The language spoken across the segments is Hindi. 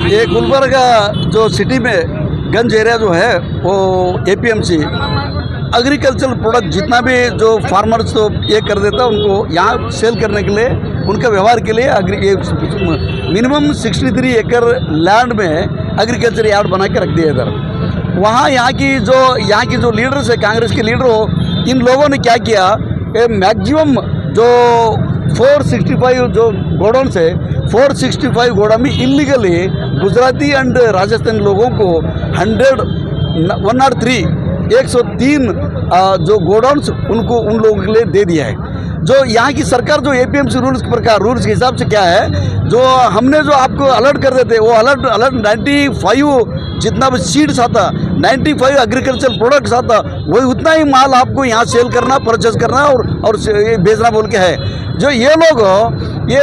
ये गुलबर्गा जो सिटी में गंज एरिया जो है वो एपीएमसी एग्रीकल्चर प्रोडक्ट जितना भी जो फार्मर्स तो ये कर देता है उनको यहाँ सेल करने के लिए उनका व्यवहार के लिए मिनिमम 63 एकड़ लैंड में एग्रीकल्चर यार्ड बना के रख दिया इधर। वहाँ यहाँ की जो लीडर्स है कांग्रेस के लीडर हो, इन लोगों ने क्या किया, मैक्सिमम जो 465 जो गोडाउन है 465 गोडाउन में इलीगली गुजराती एंड राजस्थानी लोगों को 103 जो गोडाउन्स उनको उन लोगों के लिए दे दिया है। जो यहाँ की सरकार जो एपीएमसी रूल्स के प्रकार रूल्स के हिसाब से क्या है, जो हमने जो आपको अलर्ट कर देते वो अलर्ट 95 जितना भी सीड्स आता 95 एग्रीकल्चर प्रोडक्ट्स आता वही उतना ही माल आपको यहाँ सेल करना परचेज करना और बेचना बोल के है। जो ये लोग ये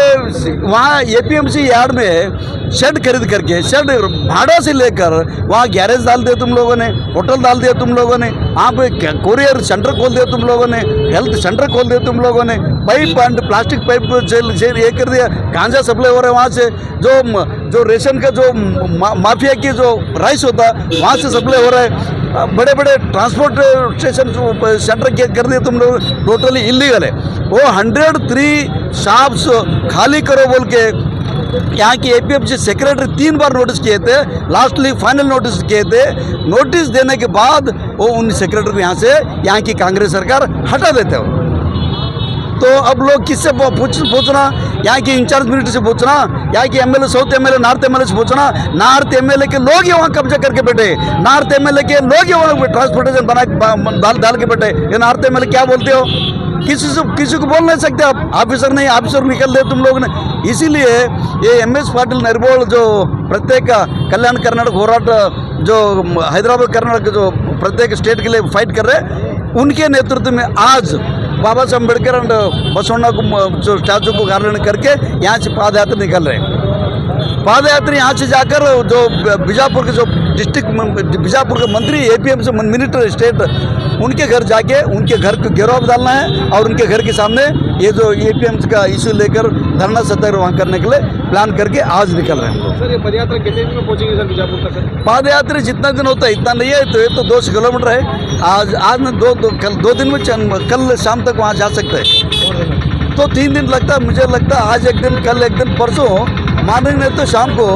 वहाँ एपीएमसी यार्ड में शेड खरीद करके शेड भाड़ा से लेकर वहाँ गैरेज डाल दिया तुम लोगों ने, होटल डाल दिया तुम लोगों ने, वहाँ पे कोरियर सेंटर खोल दिया तुम लोगों ने, हेल्थ सेंटर खोल दिया तुम लोगों ने, pipe and plastic pipe sale ये कर दिया, गांजा सप्लाई हो रहा है वहाँ से, जो रेशन का जो माफिया की जो राइस होता है वहाँ से सप्लाई हो रहा है, बड़े बड़े ट्रांसपोर्ट स्टेशन सेंटर कर दिए तुम लोग, टोटली इलीगल है। वो 103 शॉप्स खाली करो बोल के यहाँ की एपीएमसी सेक्रेटरी 3 बार नोटिस किए थे, लास्टली फाइनल नोटिस किए थे। नोटिस देने के बाद वो उन सेक्रेटरी यहाँ से यहाँ की कांग्रेस सरकार हटा देते हो। तो अब लोग किससे पूछना, यहाँ के इंचार्ज मिनिस्टर से पूछना, यहाँ के MLA south MLA north MLA से पूछना। नॉर्थ एमएलए के लोग ही वहाँ कब्जा करके बैठे, नॉर्थ एमएलए के लोग ही वहाँ ट्रांसपोर्टेशन बना डाल के बैठे। ये नॉर्थ एमएलए क्या बोलते हो, किसी को बोल नहीं सकते आप, ऑफिसर नहीं ऑफिसर निकल दे तुम लोग ने। इसीलिए ये एमएस पाटिल नरबोल जो प्रत्येक कल्याण कर्नाटक होराट जो हैदराबाद कर्नाटक जो प्रत्येक स्टेट के लिए फाइट कर रहे, उनके नेतृत्व में आज बाबा साहब अम्बेडकर एंड बसवण्णा को जो स्टैचू को गार्डन करके यहाँ से पाद यात्रा निकल रहे हैं। पाद यात्रा यहाँ से जाकर जो बीजापुर के जो डिस्ट्रिक्ट बीजापुर के मंत्री एपीएमसी मिनिस्टर स्टेट उनके घर जाके उनके घर को घेराव डालना है और उनके घर के सामने ये जो एपीएमसी का इशू लेकर धरना सत्याग्रह वहाँ करने के लिए प्लान करके आज निकल रहे हैं। सर ये पदयात्रा कितने दिन में पहुँचेगी सर बीजापुर तक? पाद यात्रा जितना दिन होता है इतना नहीं है, तो ये तो 200 किलोमीटर है। आज में दो दिन में कल शाम तक वहाँ जा सकते हैं, तो 3 दिन लगता है। मुझे लगता है आज एक दिन कल एक दिन परसों मॉर्निंग में तो शाम को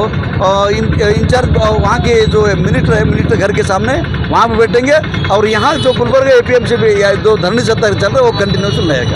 इंचार्ज वहाँ के जो मिनिस्टर है मिनिस्टर घर के सामने वहाँ पे बैठेंगे और यहाँ जो गुलबर्गा एपीएमसी भी जो धरनी सत्याग्रह चल रहा है वो कंटिन्यूस रहेगा।